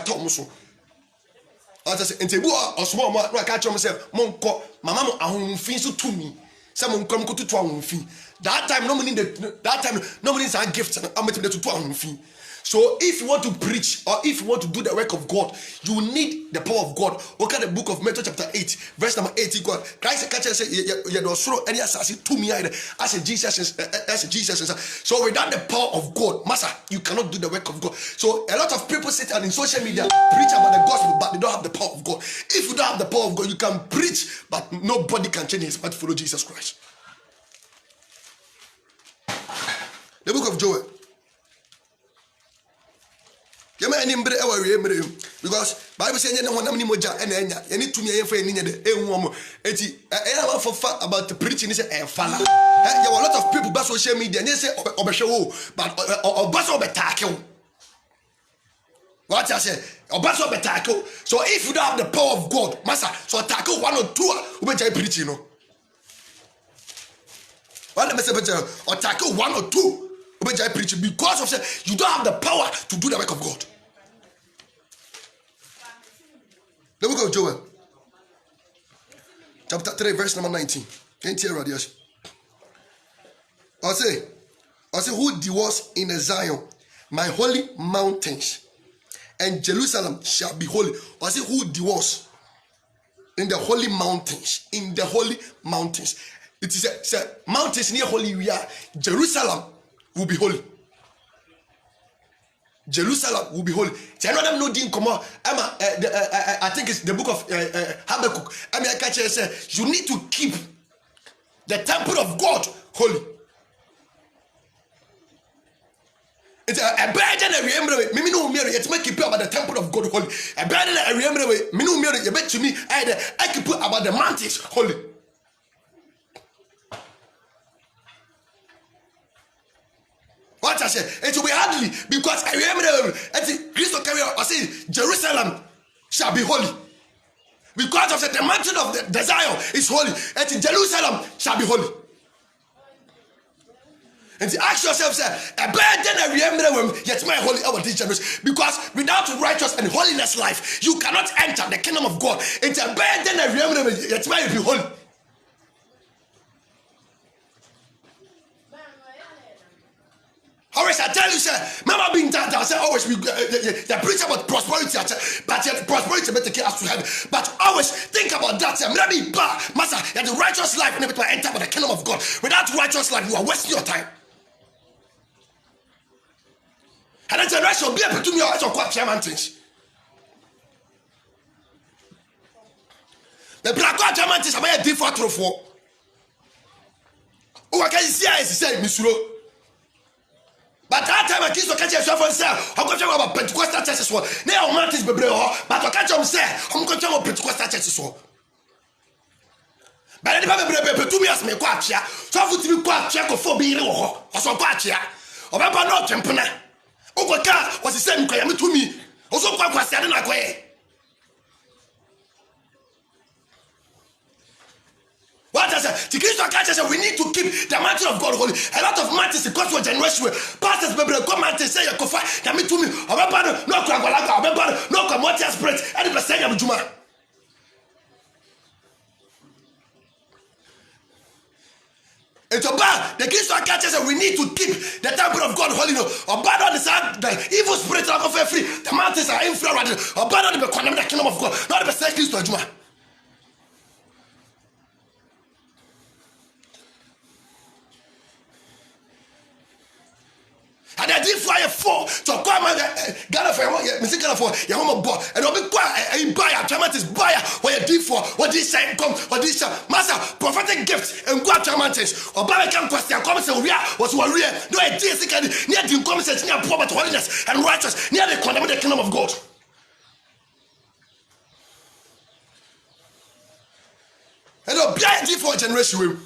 kata omo so ata say entebu osmo mo na ka chom say monko mama mo ahonfin so tumi say monko mo tutu ahonfin that time no money say gift na am tutu ahonfin. So if you want to preach or if you want to do the work of God, you need the power of God. Look at the book of Matthew chapter 8, verse number 80. Christ say, "You don't throw any assassin to me either." As Jesus. So without the power of God, Master, you cannot do the work of God. So a lot of people sit and in social media preach about the gospel, but they don't have the power of God. If you don't have the power of God, you can preach, but nobody can change his heart to follow Jesus Christ. The book of Joel. Because Bible says any to me about the preaching is a fala. There are a lot of people by social media and they say but what I say so if you don't have the power of God, Master, so tackle one or two preaching. Or tackle one or two preaching because of say you don't have the power to do the work of God. The book of Joel, chapter 3, verse number 19. Can't hear radiation. I say, who dwells in Zion, my holy mountains, and Jerusalem shall be holy. I say, who dwells in the holy mountains, in the holy mountains. It is a mountains near holy we are. Jerusalem will be holy. Jerusalem will be holy. I think it's the book of Habakkuk. You need to keep the temple of God holy. It's a burden I remember. Me no mirror. It's make keep about the temple of God holy. A burden I remember. Me no mirror. You bet to me. I keep about the mountains holy. What I say, it will be hardly because I remember Christ carry I say Jerusalem shall be holy. Because of the mountain of the Zion is holy, and Jerusalem shall be holy. And ask yourself, say, a burden I remember yet my holy our generation. Because without righteous and holiness life, you cannot enter the kingdom of God. It's a burden I remember yet my be holy. Always I tell you, sir, remember being that I say always we the preach about prosperity, but yet prosperity may take us to heaven. But always think about that, sir. Maybe master, that the righteous life never to enter the kingdom of God. Without righteous life, you are wasting your time. And then generation be able to me or quite mountains. The black mountains are my default for. Oh, I can see I say, Missouri. But that time I kiss to catch yourself and say, I'm going to talk about Pentecostal churches. Now, mountains be brave, but I catch them say, I'm going to talk about Pentecostal churches. But the Bible to me as me quite here. So I would be quite check for being or so quite here. Or my not tempena. Ogoka was the same to me. Also, quite was said in a way. What I say? The Christian culture says we need to keep the mountain of God holy. A lot of mountains because we're generation pastors people come and say you kofa na me to me. Obeba no kwagwalaga, obeba no kwamotia spirit. Any person ya bujuma. It's about the Christian culture says we need to keep the temple of God holy. Obaba on the evil spirit are free. The mountains are influenced. Obaba on the condemn the kingdom of God. Not the person Christ juma. And I did fire for to come and Ghana for Mr. Ghana for your home boy and I'll be quiet buyer, Chamantis buyer, what you did for what this sign come, what this master prophetic gifts and go to Chamantis or Barakan question comes and was warrior, no idea, near the conversation near poverty, holiness and righteous, near the condemn the kingdom of God. And I'll be a for a generation.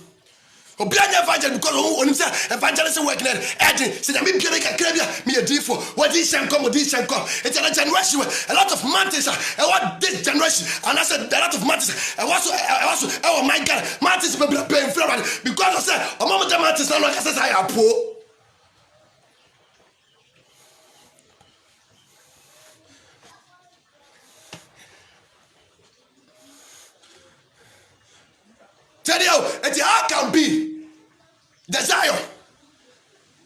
Obianya evangelist because who himself evangelism work na edin say na me bia na kakra bia me a D4 what this come it's a generation a lot of mountains and what this generation and I said a lot of mountains and also oh my God mountains be paying for because I said o mama the mountains na no ka say I po And how can be the Zion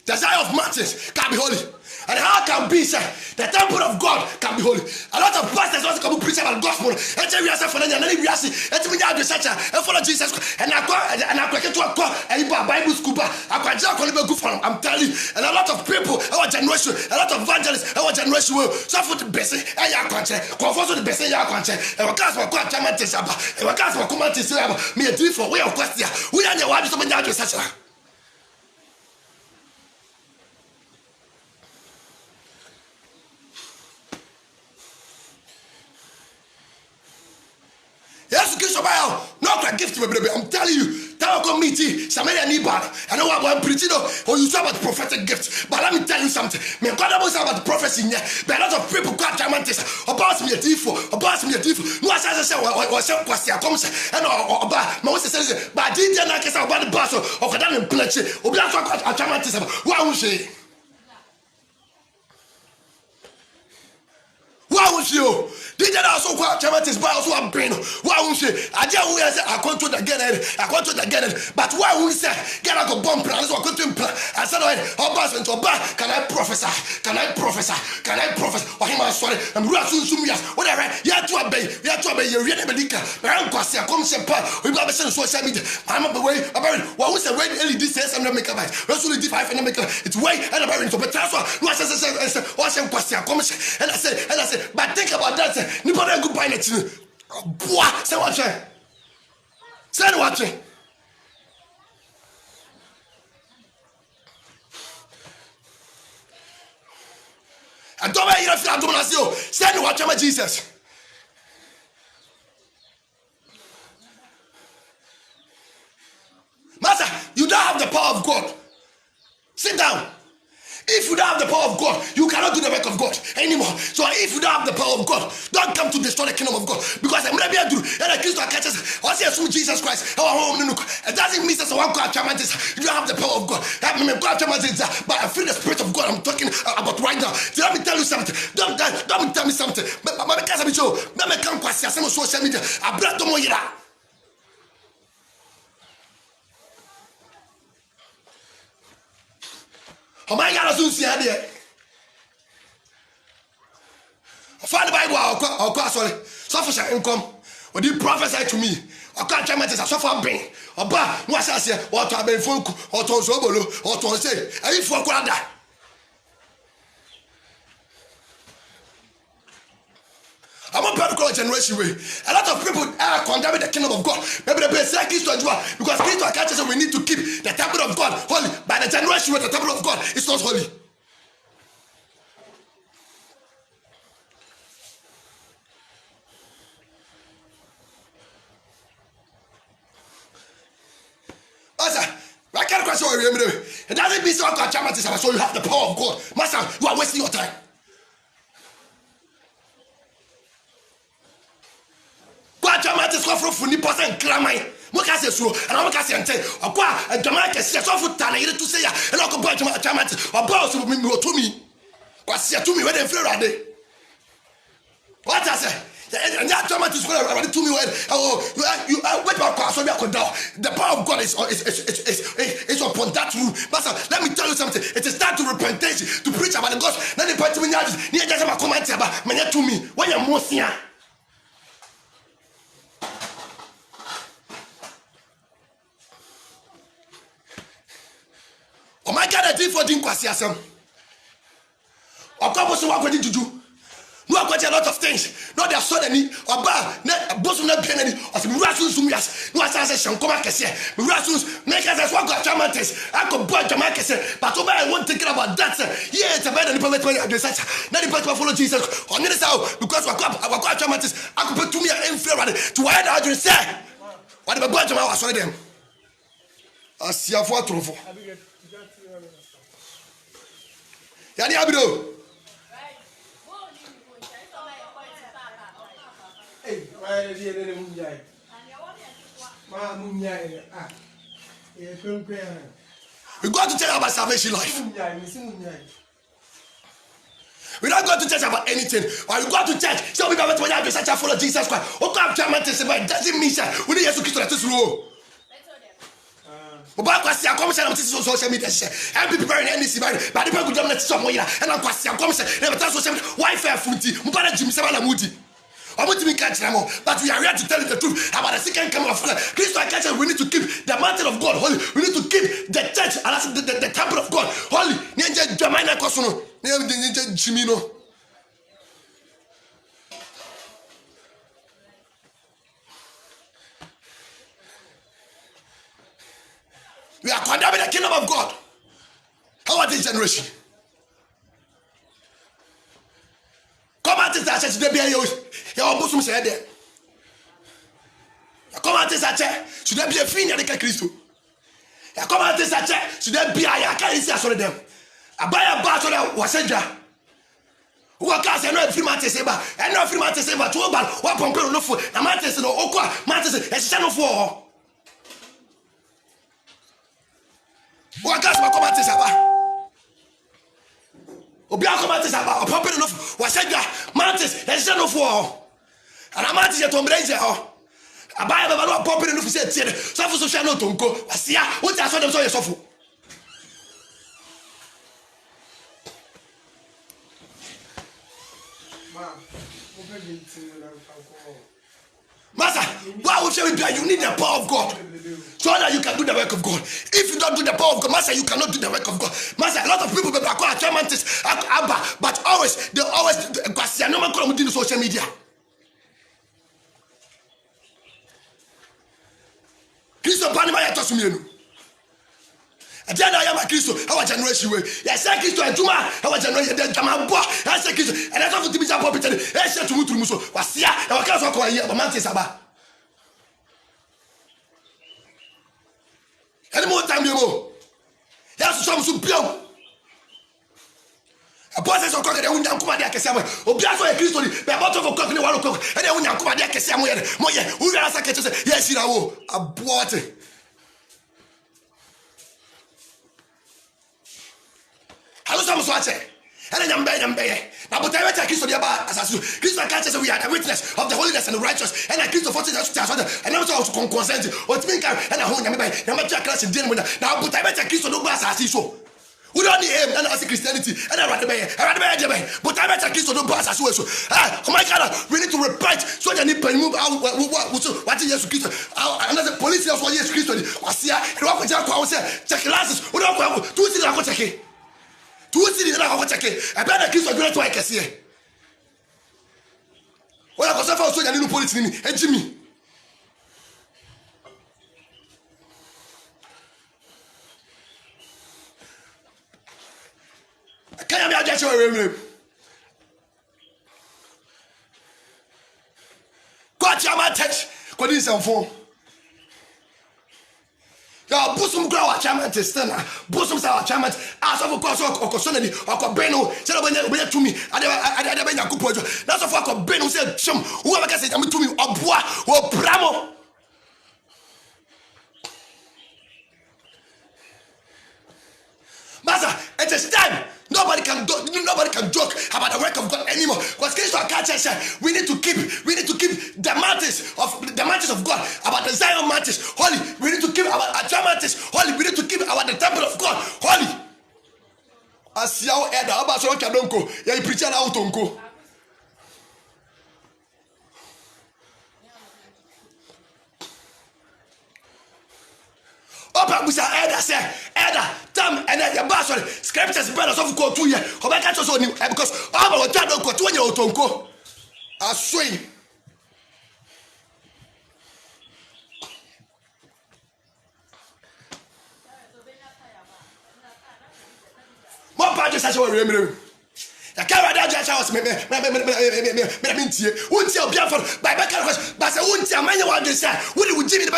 of mountains can be holy? And how can be say the temple of God can be holy? A lot of pastors also come preach about gospel. And tell you for and then we are see and me have such and follow Jesus and I get to a call and Bible school. I can go for I'm telling you, and a lot of people, our generation, a lot of evangelists, our generation will suffer the best and ya can't confess the best ya can't and what cast for quite chairman Tisaba and what cast for command Tisaba me a for way of question. We are the ones to be such a yes, give somebody no can gift me, baby. I'm telling you, tell come meet Samaria Nibar. I know what I'm preaching or you talk about prophetic gifts, but let me tell you something. Me God about the prophecy here. But a lot of people got diamantes about me a tifo, about me a tifo. No, as I say, or some question comes and about my says, but didn't I guess about the bus or Kadan and Pletch or Black diamantes. Why would she? Why would you? Did that also quite traumatized by also a brain? Why would you? I just will say I control the get it, but why would you say get a bomb plan? So I couldn't plan. I said, oh, boss went to back. Can I prophesy? Can I prophesy? Can I prophesy? Or him, I'm sorry. I'm rushing some years. Whatever. You have to obey. You have to obey. You're really medical. I'm going to come some part. We got to send social media. I'm up the way. About what was the way LED says I'm not making it. That's really deep. I'm not making it. It's way and about it. But that's what I said. What's some question? And I said, but think about that. Nobody go buy it. Boy, say what you say. What you. I don't know if I don't know. Say what you, Jesus. Master, you don't have the power of God. Sit down. If you don't have the power of God, you cannot do the work of God anymore. So if you don't have the power of God, don't come to destroy the kingdom of God. Because I'm going to do and I Christ catches or say Jesus Christ. It doesn't mean that one God you don't have the power of God. But I feel the spirit of God I'm talking about right now. So let me tell you something. Don't tell me something. But because I'm sure, let me come question some social media. I brought them all. Oh my God, I see idea. I find the Bible, I'll call sorry. Suffer income. When you prophesy to me, I can't tell me this. I suffer pain. Or bah, what's I say? Or to have been folk, or to Sobolo, or to say, I eat for Quanda. I'm a particular generation way. A lot of people are condemning the kingdom of God. Maybe the best Christ to enjoy because Christ catches us. We need to keep the temple of God holy. By the generation where the temple of God is not holy. Master, I can't question what you remember. It doesn't mean so you have the power of God. Master, you are wasting your time. For nippers and clammy. What can I say? And I'm going to say, a Jamaica says, off with Tana to say, and I'll go back to my Jamaica or boss with me to me. What's here to me when they feel right there? What I say? And that Jamaica is going to me when you wait my pass on your down. The power of God is upon that room. Master, let me tell you something. It is time to repentance, to preach about the gospel. Then the party near just my comment about me to me when you're most here. Oh my God, I did for Dinkwasiasam. Or couple so what did you do? No, I've got a lot of things. No, they are suddenly or bar, bosom not penny or some rations. No, as I say, come back here. Rations make us as one got Jamantes. I could buy Jamantes, but I won't think about that. Yeah, it's a better department of the such. Not the part of follow Jesus on this out because our Jamantes. I could put to me an inferior to why I just say. What if I bought them? I saw them. I see a photo. Yani abido. Hey, why is he in the moonlight? Ma moonlight. Ah, yeah, don't pray. We got to tell about salvation life. We don't go to church about anything. Or you go to church, so we got to have to follow Jesus Christ. What kind of German testimony doesn't mean that we need to get to this rule. Oba kwasi akom say na mtisi social media share. MP people in NDC but the people go na tisi omo yira. And kwasi akom say na meta social media Wi-Fi funti. Mupana Jim Seba na mudi. Omutimi catch them all. But we are here to tell you the truth about the second coming of God. Christ I catch we need to keep the mountain of God holy. We need to keep the church and the temple of God holy. Nje Jamaica kosono. Nje Jimino. We are condemning the kingdom of God. How about this generation? Come out this church today, be a your bosom said there. Come out this church today, be a fin of the Christ. Come out this church today, be a can't see us on them. I buy a battle was a jar. Who can't say no free matches, and no free matches, but 2 about what Pompeo no food, a matches no okwa, matches, a son of war. Who can't come out this about? Obi akomate saba opopere no wasega mantis e se no fo ana mantis e tombreze ho abaya baba no opopere no fi se tie so fo social no tonko wasia wo ti aso dem so ye sofo Master, why would you do? You need the power of God so that you can do the work of God. If you don't do the power of God, Master, you cannot do the work of God. Master, a lot of people are called achievements, but always they no the social media. Christo Panama ya tosumenu. Ajana ya Kristo, our generation way. Yes, Kristo Juma, our generation the Jamabo. Yes, Kristo, and I thought to be a puppet. Yes, to Muso. Wasia, our council call here, but Mantis Saba. Any more time you go. Yes, some superior. A process of cooking, and Kumadia Casamo, or Biaso and Christo, the bottle of cooking, one cook, and then Kumadia Casamo, Moya, who are as yes, you know, a boate. Hello, some swatch. And I'm bay. Now, but I went to the bar as I said, Christ can't say we are the witness of the holiness and the righteous. And I Christ of 40 and also consent or think and I hold by number class in dinner. Now, but I bet Christ no bass as he so. We don't need him and I see Christianity and I rather bay. But I bet Christ no bass as well. Oh my God, we need to repent so that he can move out. What is Jesus Christ? Another police of Jesus Christ was here. Check classes. We don't go to see the check. Tu si ni na ko check e be na Kristo adwere to akese e wala ko se fa so ya ni police ni ejimi kaya mi aja che we ko ti ama touch ko di sanfo ya busum gra wa chairman testana busum sa wa chairman aso for course okosonani okobenu se obenye tumi ade benya kupojo na so for okobenu se chum wo ba ka se am tumi oboa wo bramo Master, it is time. Nobody can joke about the work of God anymore. Because Christ our culture said we need to keep the mountains of God, about the Zion mountains holy. We need to keep our mountains holy. We need to keep the temple of God holy. As yaw eda aba so kadonko, ya preacher na utonko. Opa busa elder say elder tam and then your boss scriptures brothers of go 2 years o ba ka so ni because all about that go 2 years otonko asoi mo pa just say we remember the camera that just was me tie won't obi afọ bible kind of but say won't amanya what they say we Jimmy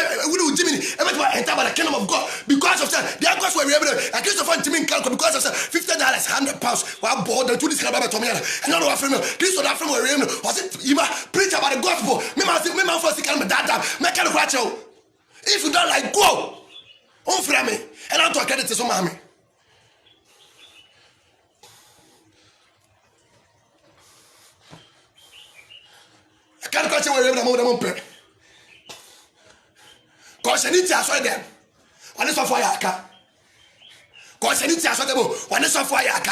everybody enter by the kingdom of God because of that the actors were able to Christopher Timin calculate because of $50 £100 wa board the 2 this about to me and no after me Christopher after we able was it you preach about the gospel me man first can that me can watch you if you don't like go on from me and I'm to credit to some mommy. Can't catch away with a mother. Because I need to answer them. One is for Yaka. Cause any Tiasotable, one is for Yaka.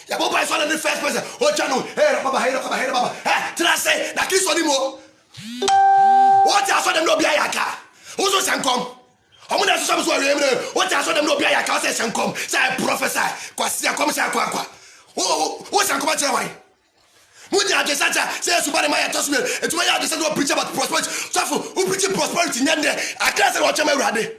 Yaboba is one of the first person. Oh, Channel, hey, Baba, hey, Baba, hey, Baba. Hey, did I say that kiss on him? What I saw them no be Yaka? Who's on come? I'm going to say what I saw them no be Yaka, say, come, say, prophesy. Quasia, come, say, Quaqua. Oh, what's on come? When you are the Santa, say somebody might toss me, and to my other son will preach about prosperity. So, who preach prosperity, and then I can't say what I'm ready.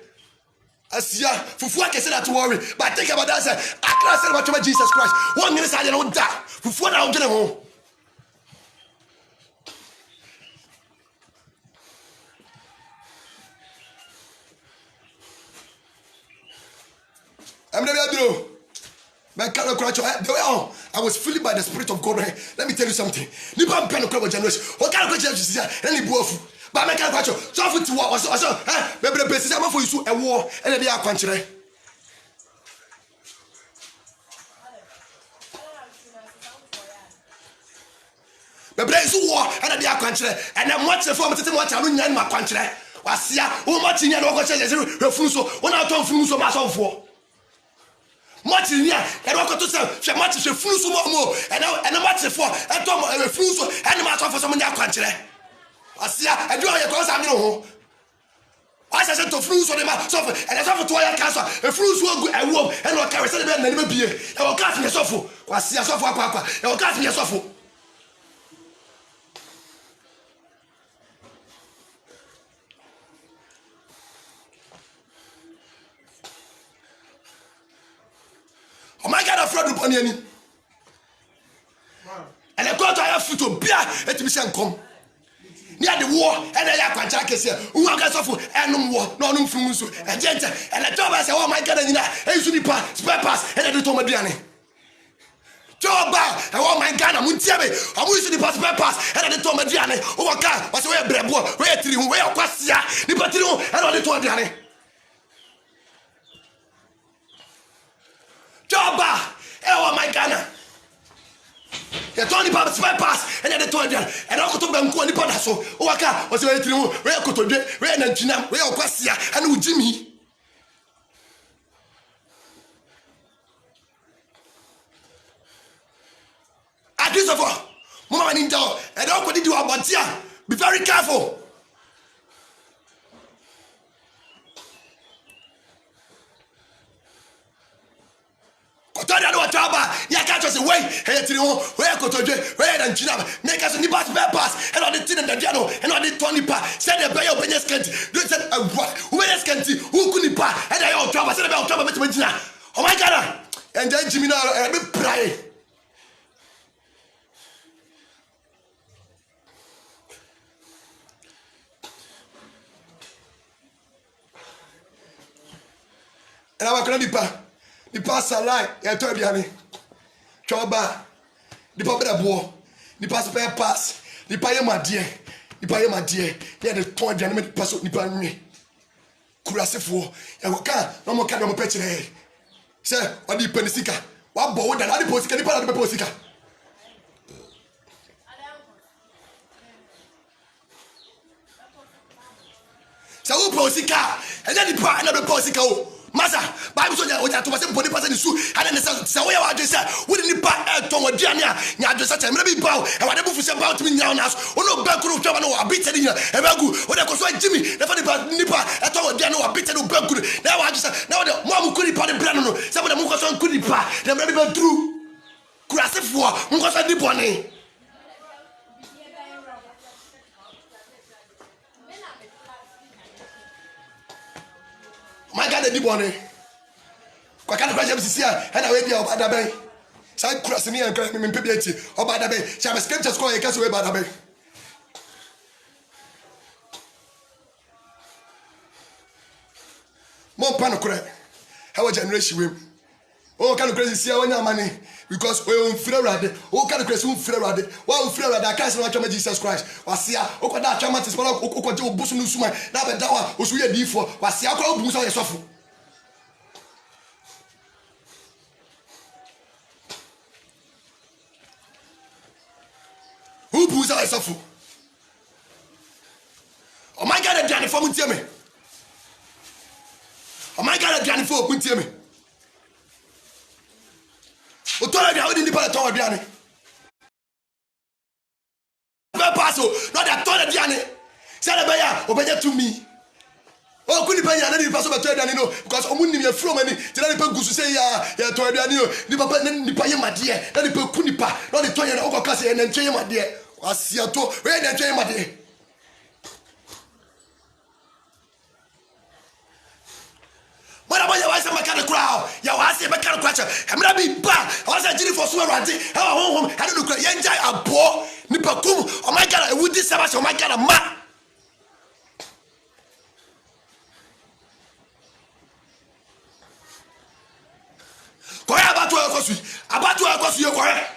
As ya, for I can say that to worry, but think about that. I can't say about Jesus Christ. 1 minute I don't die. For I'm getting home. I'm never do. I was filled by the Spirit of God. Let me tell you something. Nipa mpeno kwa generation. What kind of question is this? Any bofu. But I can't question. So for to what? So, baby, the best. I'm for you a war, and they are country. The place war, and they are country. And I'm watching for me to watch. I'm in my country. Was here? Who much in your local churches? Refuso. When I talk from so much for. Much in here, and I got to say, much is a flu so more, and a much for a tom and a flu so, and a matter for some in their country. I see, I do your cause, I know. I said to flu so they must suffer, and I suffer to your cancer, a flu so good, and warm, and what carry seven and never be. I will cut me a suffer. I see a suffer, I will cut me a suffer. Oh my God, I'm afraid of onion. And I got to have food to beer at the come. Near the war, and I have a jacket here. Who are going to suffer and no war, no from Musu, and gentle. And I told myself, oh my God, and I should be spare pass, and I do Tomadiani. Job, and oh my God, I'm Muntiabe. I wish to pass spare pass, and I did Tomadiani. Oh my God, what's where Brebo, where Trium, where Quasia, the Patino, and all the Tomadiani. Joba, oh my God. You told me about spare pass, and then they told you, and I could talk about the Panaso. Oh, I can't, was where you where could do, where Nantina, where Quasia, and who Jimmy. At least of all, Mama Ninja, and how could you do about here? Be very careful. Kotoria no chaba ya catch us away hey tiri ho where kotoje where dan china make us ni pass pass and all the tin and the jano and all the tony pa said the pay open skent do said what who be skent who kuni pa and I all chaba said the chaba bet china oh my God and then Jimmy na me pray and I was going to the pass a line, I told you, Choba, the Papa Boy, the pass pass, the Paya my dear, they had the toy gentleman pass up the pan. Kurasifo, and what can no more kind of petty. Sir, what the Penisica? What boy that I post can part of the Posica? So, Posica, and then the part of the Posica. Master, Bible so that we are to myself body person is and then say where I just said we didn't buy to Diania nya just say maybe bow and whatever for some about me now now no back group to no a bit in here e ba gu we dey go so Jimmy never nipa e to Diania no a bit no back group now I just now the mom could nipa the plan no some of them go so could nipa dem maybe be through kurasefo mo go so di bone my God, the bonnet. What kind of question is here? And I will be about the bay. So I cross me and cry me in PBT about the bay. Shall I scripture score a castle about the bay? More panocrat. How a generation will. Oh, kind of crazy see when your money because we won't feel ready. Oh, kind of crazy won't feel ready. Well, feel ready. I can't say what Jesus Christ. Was here. Oh, that chairman is one of Oko Busu Suma. Now, the Dawa was really before. Was here. I call Busa yourself. Who Busa yourself? Oh, my God, I'm trying to form with me. tell Diani for Puntiemi. O told me I didn't depend on Diani. Paso, not that told Diani. Salabaya, obey to me. Oh, couldn't pay any person but Danino because I wouldn't be from any. Tell the people to say, yeah, to Danino, the papa, then the pay my dear, not the people couldn't pay, not the toy and Okasi and then change my dear. I see a toe, where then change my dear. What about your wife and my kind of crowd? Your wife and my kind of crutcher. I'm not being bad. I was a jelly for swear at it. How home, I don't look like Yanjai, a poor Nipakum. Oh my god, I would this savage, oh my god, a man. About to across your quiet.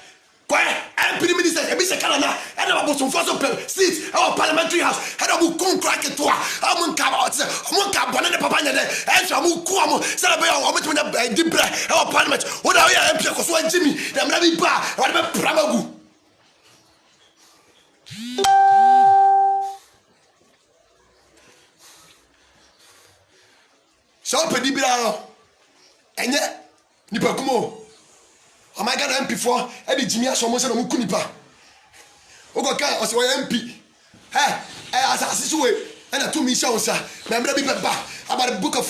And pretty minister, a Mr. Canada, and about some fossil seats, our parliamentary house, and I will come crack it to her. I won't come out, I won't come on the papa, and I will come, celebrate our woman with a deep breath, our parliament. What are you, MP? Because one Jimmy, the Mary Bar, whatever Pramagu. So, Pedibra, and yet, Nipakumo. Oh my God, MP4, Eddie Jimmy has almost a Mukunipa. Ogoka was your MP. As I see, and a 2 missions, remember about the book of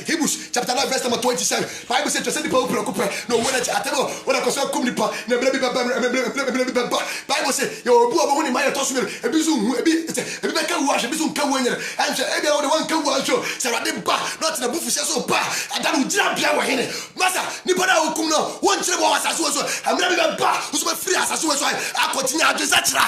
Hebrews, chapter 9, verse number 27. Bible said to send the people no when I tell what I consider Kumipa, Bible said, your book of only my tossing, a bizum, a bit, a bit wash, a bizum can win, and every other one can watch you. Sarah didn't back, not in the book for so bad, and that will jump here in it. Master, Nipada Kumno, one trip was as well, I'm never back, who's my free as well. I continue to such.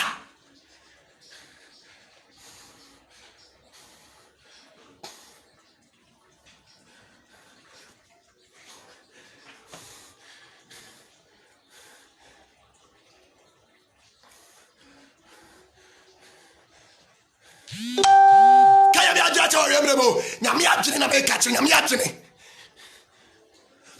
Nyamiatini na bekatini nyamiatini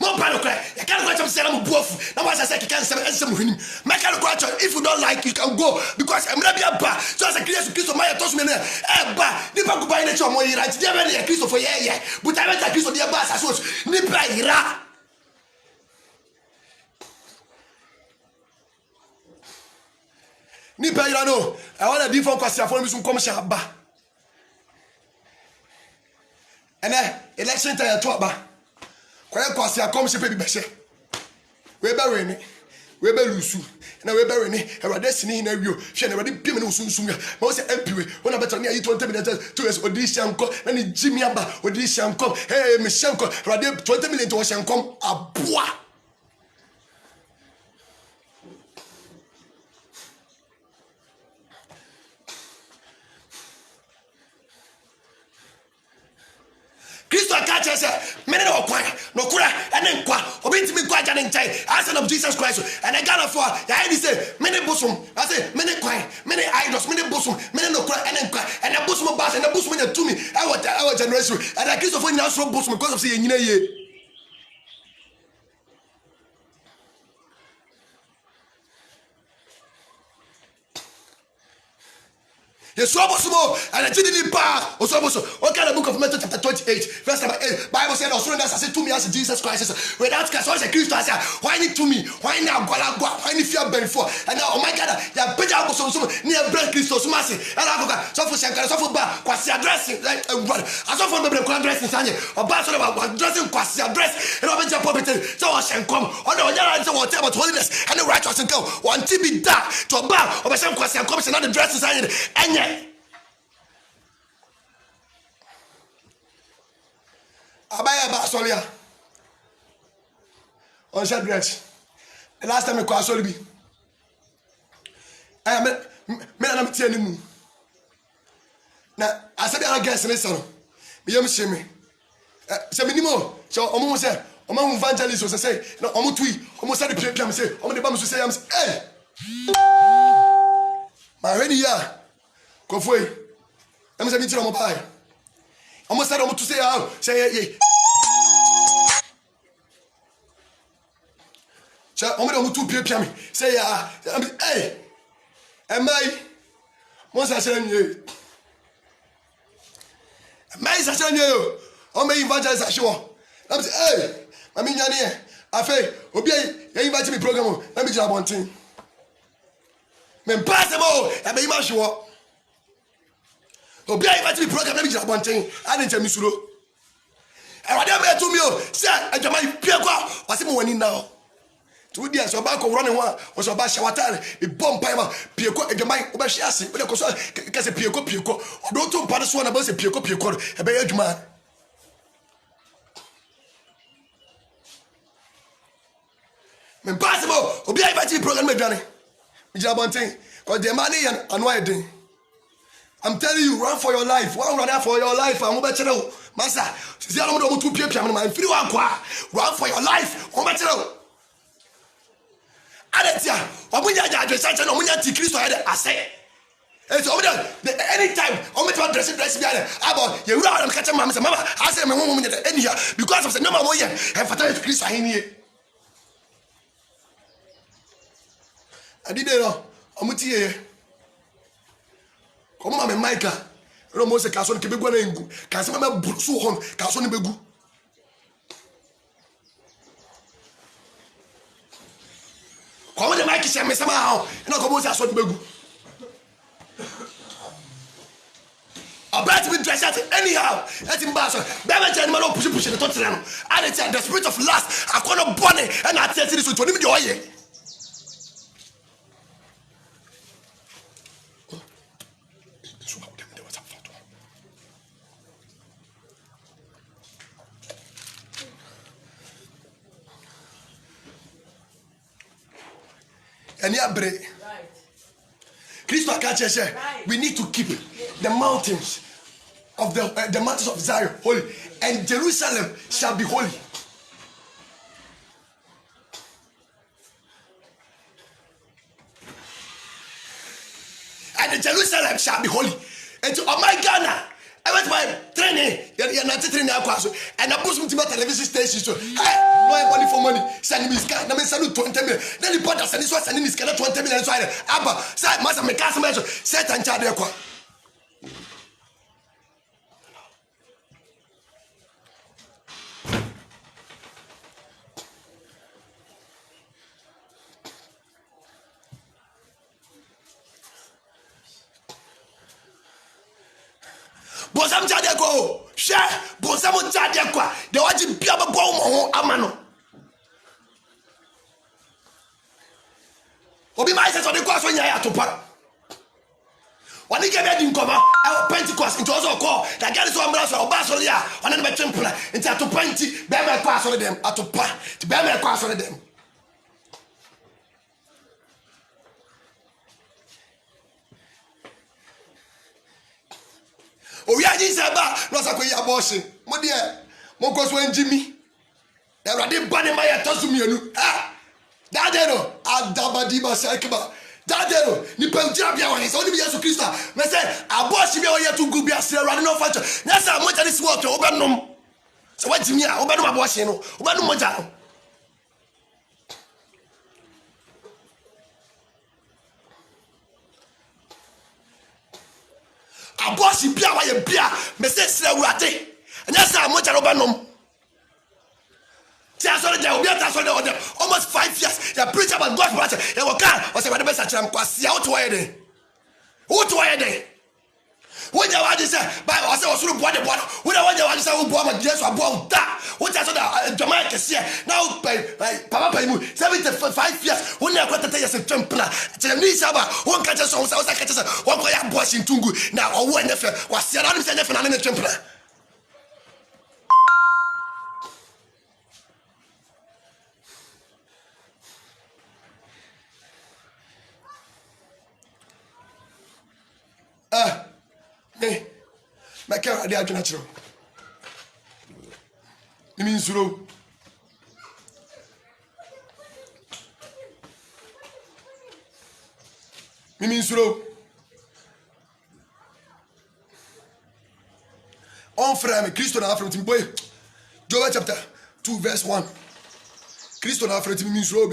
mo pano kra ya kan kwa chama sera mo buofu na wasa say kan sem hwini make no kwa if you don't like you can go because I'm not be aba so as a Christ my toss me na eba nipa go buy na cho mo yira ti dey be na Christ for yeah but I bet Christ dey aba so nipa yira no I want a different question for me so come sha aba. And election time to aba. Kwaya kwasi akom se pe bi behye. We be win. We be lusu. Na we be win. Erade sini na wio. Hwe na erade piem na osunsun ya. Ma wo se MP we. Wona better na yi 20 minutes 2 years odi shanko. Na ni Jimmy aba odi shanko. Hey me shanko. Erade 20 minutes to shanko aboa. Christ catch us, many no choir, no cura, and then qua, obey me quite an entire answer of Jesus Christ. And I got for I say, many bosom, I say, many choir, many idols, many bosom, many no cry, and then cry, and a bosom of bass, and a bosom to me, our generation, and I kiss of one else from bosom because of seeing ye. Yes, so and I didn't pass. Also, what kind of book of Matthew chapter 28, verse number 8? Bible said, also that's I said to me as Jesus Christ. Without Christ, I Christ, I said, why need to me? Why now? Why need fear before? And now, oh my God, they are better also near bread Christos, Massy, and I got so for Shankar, so for bar, quasi addressing, like a run. I saw for the dressing Sanya, or Basel about dressing quasi address, and over Japan, so I shall come on the other answer whatever holiness and the righteous and go. One to be dark to a bar or some quasi and comes another dressing Sanya, and yet. Abaya Basolia on Shadrach. The last time I called Solibi, I am men telling you. Now, I said, I guess, listen, me, shame me. Say, minimum, so almost say, among evangelists, I say, no, almost we almost had the PM say, on the bums to say, I'm hey, my ready, yeah, go for it. I'm saying, I'm mobile. Almost said to say how say so I'm to pay me say hey am I once I say you am I say you o me evangelist asho I'm say, hey, I mean, Yanni, I say, Obi, you invite me program. Let me just one thing. Men pass them all. I be man sure. Obi, invite me program. Let me just one thing. I didn't tell me suro. And what they made to me, say, I just my peer go. What's it money now? 2 days, so back running one was about Shawatan, a bomb pimer, Pico, and the mind over Shassi, but of course, because a Pico, don't talk about this one about a Pico, a bad man. Impossible, Obi, I invite you program, Johnny. We just one thing, because the money and why thing. I'm telling you, run for your life. One run for your life. I'm over to Master. See, I don't know 2 p.m. I'm free one. Run for your life. Over to Adetia, Omunya Jadresan, Omunya Tikristo had a say. And so anytime, I'm dress behind about you run and catch a mamma. I say, my woman in here because of the number 1 year and for Christ in here. I did it all. I'm with you. Come on, Micah. Almost a castle can be going. Casama Brusu home, Castle Begu. Come on, the mic is somehow, and I'll come out Begu. I bet we dress out anyhow. Let him pass. Damage and man push the Tottenham. And it's the spirit of lust. I call up Bonnie and I tell this to him. Joy. And yeah, break. Christ, we need to keep the mountains of the mountains of Zion holy, and Jerusalem shall be holy. And the Jerusalem shall be holy. And to my Ghana, I went to my training. You're not training and I put some television station. So, hey, no money for money. Send me scan. Now me send you 20 million. Then the put us and this was sending me scan 20 million. So I, Abba, say, Master, me cast measure. Set and charge there. Bosam Jadeko, share Bosam Jadekwa, the watching Piaba Bomo Amano. Obi my sense of the course when you are to part. When he came in cover, Pentecost into also call that get is one brass or Basolia, on another temple, into to Penti, bear my class on them, at to part, to bear my class on them. Oh, yeah, this is about not a queer abortion. My dear, Mokos when Jimmy. There are the banner my Tasumi. Ah, Dadero, Adabadiba Sakaba. Dadero, Nipeljabia, his only years of Christa. I said, abortion me here to go be a running off. That's how much of this water, Obanum. So what Jimmy, Obanum abortion, Obanum Mojano. A boss in Pia, why a beer, Mrs. Rate, and that's how much I overnom. Almost 5 years, the preacher about God, but they were car, was a best at them, quasi out to where what to where they? When you want to say, by us, I was through body, when I want to say, who bought my dress or bought that, what I saw the Jamaica here, now by Papa 75 years, when they are going to tell us a templar, tell me, Saba, one catches on South catches one boy boss in Tungu, now, or one nephew was surrounding the and a templar. My car, they are natural. It means slow. It means slow. On frame, Christ on Afro boy. Joel chapter 2, verse 1. Christ on Afro means slow.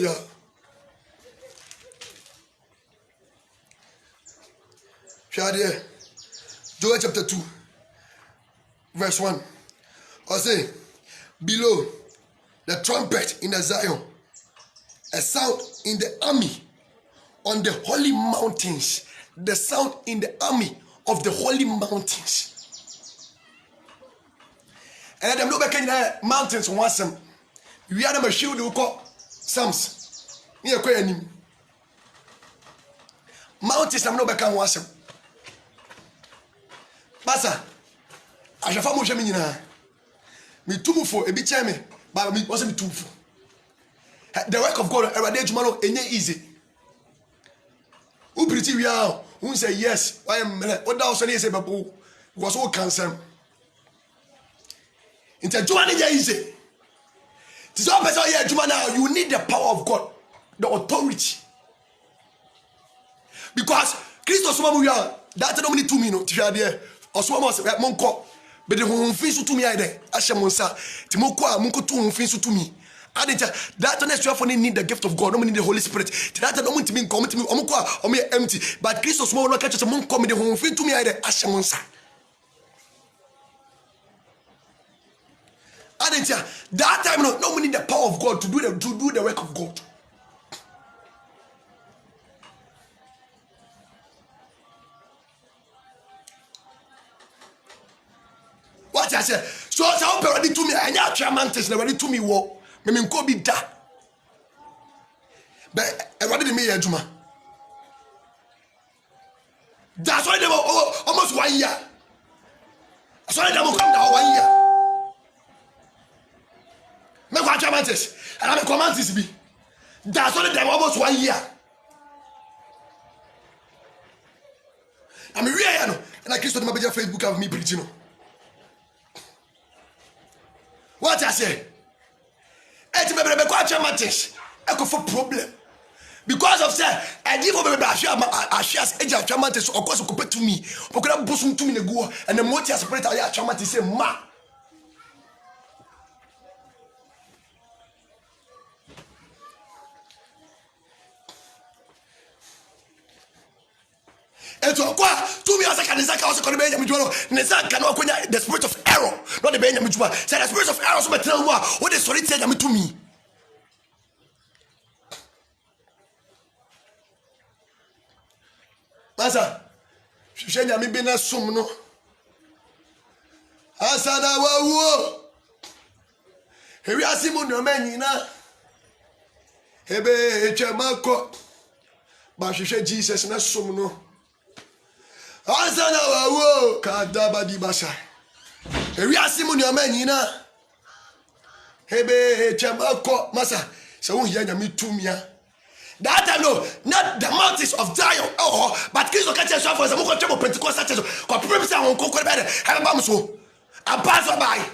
Share Joel chapter 2. Verse 1. I say, below, the trumpet in the Zion, a sound in the army on the holy mountains, the sound in the army of the holy mountains. And them no back in the mountains once some. We are the machine who call Psalms. Near Quenim. Mountains I'm no back on once. Massa, I shall find Moshamina. Me too for a bit chame, but me wasn't too for. The work of God, every day tomorrow, ain't easy. Who pretty we are, who say yes, I am what thou say, Babu was all cancer. Into Juman is easy. It's all better here, Juman now. You need the power of God, the authority. Because Christos we are that don't need 2 minutes to share there. Or so much monko. But the home face to me, I there. Ashamonsa, Timoko, Munko to home face to me. I didn't that next year for need the gift of God, no need the Holy Spirit. That don't want to be coming to me, or me empty. But Christos more catch a monk coming the home face to me, I there. Ashamonsa. I didn't that time no need the power of God to do the work of God. What I said, so I hope ready to me, and ya chairmantes ready to me war. Me ko bi da. But ready to me Juma. That's why they were almost 1 year. That's why they will come down 1 year. Me ko chairmantes, and I command this be. That's why they were almost 1 year. I'm here no, and I kiss on my Facebook of me preaching. What I say? I go for problem because of say I give over I share age of chairmantes of course compared to me. But could bosom to me go and the multi separate I chairmantes say ma. And so, to me, as I can also call the spirit of error, not the Benjamin. Say the spirit of error, so tell me what the story said to me. Master, she said, I'm being a sumno. Asada wa here we are Simon, your man, Hebe, Chamako, but she said, Jesus, and a sumno. Asana wa kadaba di basa. Ewi asimu ni amanyina. Hebe chamako masa. Se won hiya nyame tumia. That time no, not the mountains of Zion. Oh, but Christ can tell you for some ko Pentecost church. Ko pray say won ko be there. Have ba so. Pass by.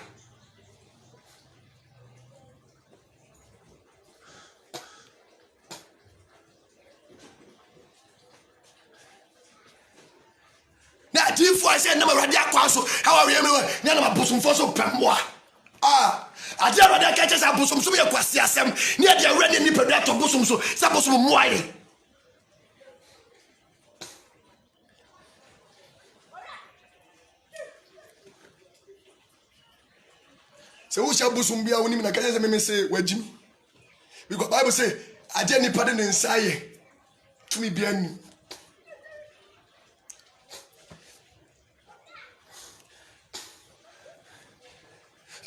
Na tifo I say na ma radio akwa so how we me na na bosom fo so pemboa ade radio ka chesa bosom so me kwase asem na de awre ni pedo ato bosom so sa bosom moaye se wo sha bosom bia woni na ka chesa me say wajimi because Bible say ade ni pade ne nsaye tumi bia ni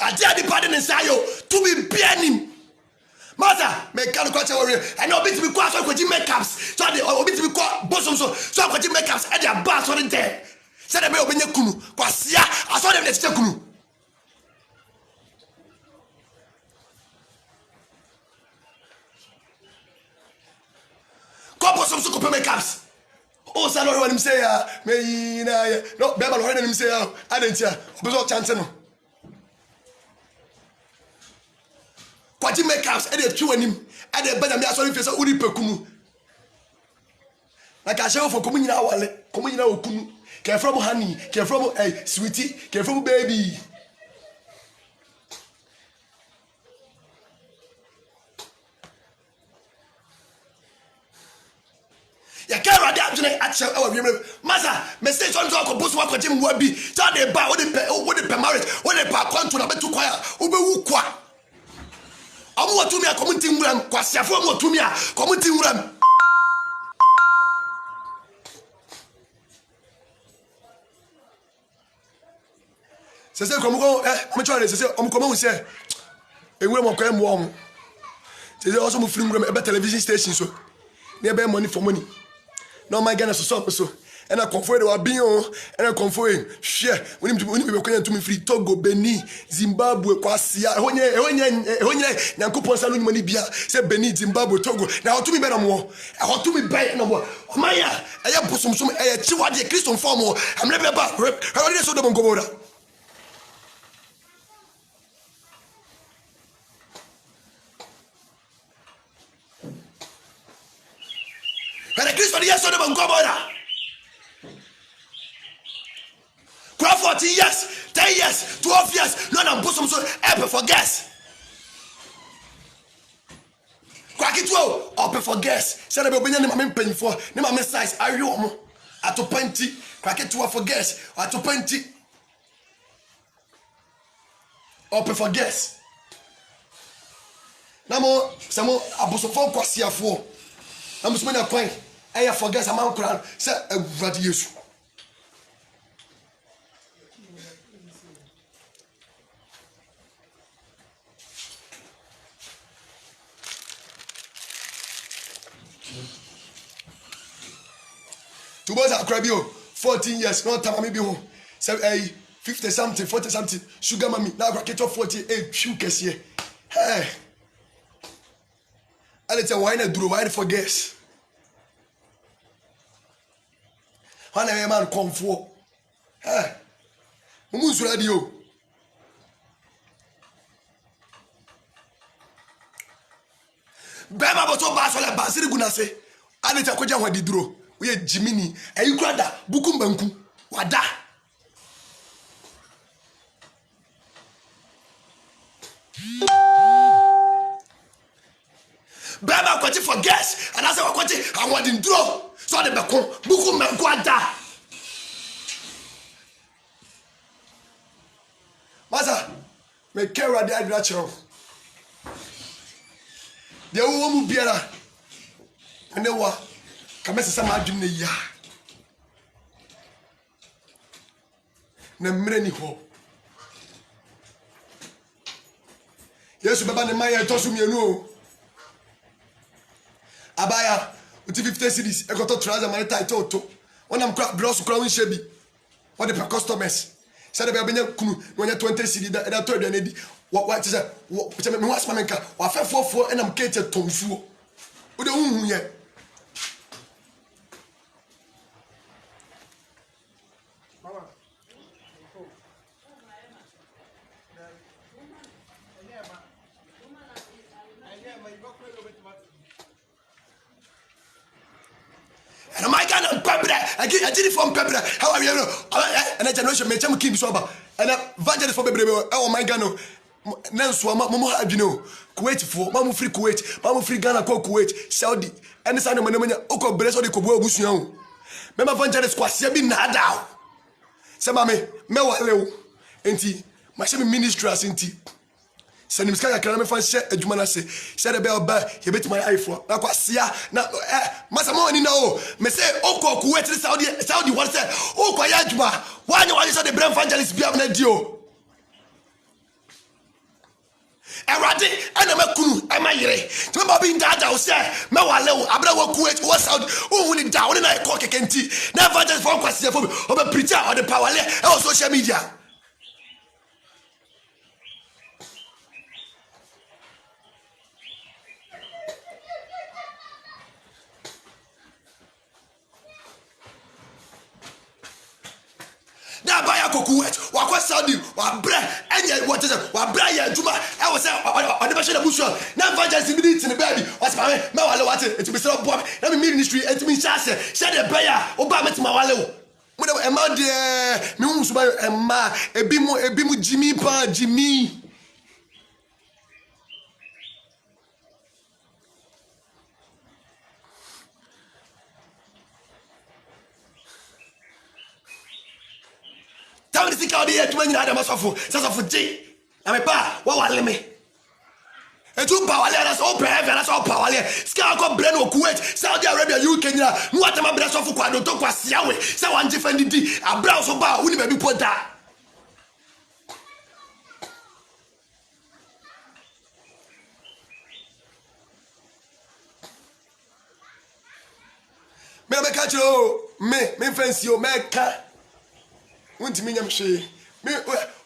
Adia di pardon inside you to be bearing. Mother, make can quite worry. I know bit to be quite so makeups. So they bit to be quite bosom so makeups at their bars on there. Said me open your kunu. Kwasia, I saw them next kunu. Ko bosom so makeups. Oh, say no when him say me na no be man when him say I don't hear. Obeso chance no. Kwaji makeups e dey twi anim e dey beda me asori face uri pekumu na ka shewo for komu nyina wale komu nyina okunu ke from honey ke from sweetie ke from baby ya ka rada abjene bɛn akyɛ ɛwɔ wiem masa message on talk boss wa kwaje mwa bi ta de ba wo de pe marriage wo de pa kwanto na betu kwa wo be wu kwa amu watumi a community nwuram kwasiafo amu watumi a community nwuram sese komuko me try sese omukomo hu se enwuram okwa mu om sese also mu free nwuram e television station so na be money for money no my Ghana so and I confirm they were being and I confirm share when we be to me free Togo Benin Zimbabwe kwasia honye nyankopon sa no nyuma bia say Benin Zimbabwe Togo na to me be no mo e to me buy no mo maya eye bosomsom eye chiwade Christian form am le be ba already so de bongomoda and Christian yes so de bongomoda 40 years, 10 years, 12 years, no, I'm bosom so ever for gas. Crack it well, up for gas. Said about being my paying for, name my size, are you at to 20, crack it to for gas, at to 20. Up for gas. Now, some more abosom for Quasia for. I'm just a coin. I for gas amount crown, say a radius. To boys are crabby 14 years, no time maybe home. 50 something, 40 something, sugar mommy, now I get 48, shoe case here. Hey, I let you wine and do wine for gas. When a man come for, hey, Mumus radio. Bema boto basola basiri gunase. I let you go down with the draw. We Jiminy, and you cried that Bukumbanku, Wada. Baba quantity for gas, and as I quantity, I want in draw. So the Bacon, Bukumbanku, Wada. Master, make care of the agriculture. The woman be a and they were. Kamese sama adwene ya na mmereni ho Yesu baba ne maye to so mienu o abaya uti 50 cedis e goto trouser mani title to wonam kra bros kra won shebi what the customers said be abenya kunu no nya 20 cedis da to aduane di what say me was mamenka wa fefofo enam kete tonfuo wo de hunhu ye and my God, I did it from Pebble. How are you? And a generation may come keep sober. And evangelist for Baby. Oh my God, no swama, Mama, you know, Kuwait for Mamu free Kuwait, Mamu free Ghana, Kuwait, Saudi, and the son of Manamania, Oko Breso de Kobo Busion. Member evangelist Quasiabi Nada. Samame, Mewa Leo, Enti, my semi ministry as Inti. Send him sky can fan share a jumana say, said a bell by he bet my eye for Aquasia. Now, Masamoni no, me say, Oko Kuwait, Saudi, what said, Oko Yajma, why you saw the brand evangelist be a dio? Eradi, and I'm a kunu, am I here? Remember being that I say, Mawalo, Abrawa Kuwait, was out, who will down and I cock a canty, never just for Quasia of a preacher or the power or social media. Kuwait, wakwa Saudi, wabre, enye what is it? Wabre ya juma. I was say on the version of Bushra. Now evangelist in the baby. What's my me wale what it be so bomb. Let me ministry and me chance. Said the prayer. Oba met my wale. When am I there? Me won so ma ebi mu Jimmy pa Jimmy. Some of the sick out there to many other masofo. Sasofo J. I'm a pa. What will me? And two power letters open heaven, that's all power. Scout got brain or Kuwait, Saudi Arabia, UK, what am I blessed of Quado to Quasiawe? So one different a browse of bar, wouldn't be put that. Me catch you, me fancy your Mecca. Won't mean I'm she. Me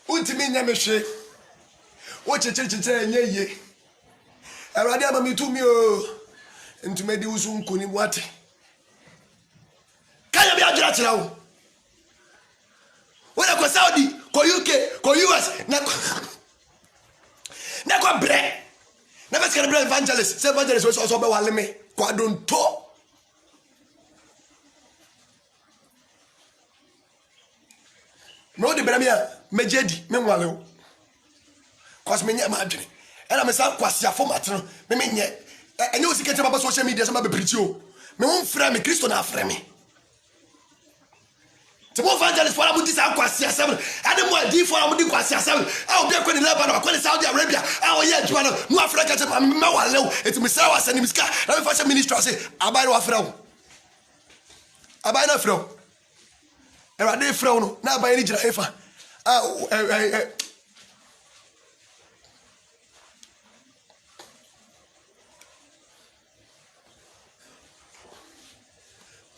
won't mean I'm she. What your church say, ye. Awurade ama me to me o ntuma di usu nkoni boate kaya bi adura kira wo wona ko Saudi ko UK ko US na ko bre na be skere bre evangelist say evangelist we so be wale me ko adonto no de bre me a mejedi me nwale wo cause me nya ma adwene and I'm a son quasi a format. Me and you see about social media, some be preach you. Me won't frame me, Christo na frame me. To move evangelist for about this quasi a seven. I don't want D for about the quasi a seven. I'll be a queen in Lebanon, queen in Saudi Arabia. I'll yet one no Africa. I'm no, it's Mr. and Miska. I'm fashion minister. I say, I buy no frown. I buy no frown. And I did frown, not by any Jaffa.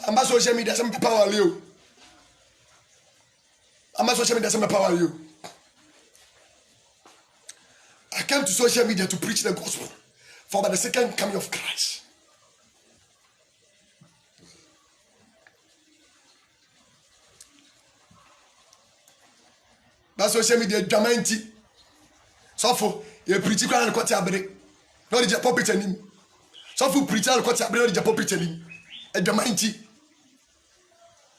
I'm a social media, some power you. I'm a social media, some power you. I came to social media to preach the gospel for the second coming of Christ. That's social media, Jamanti. So for you preach it and cut your break. No, the Japan preaching him. So for preacher and cut your break, the Japan preaching him. A Jamanti.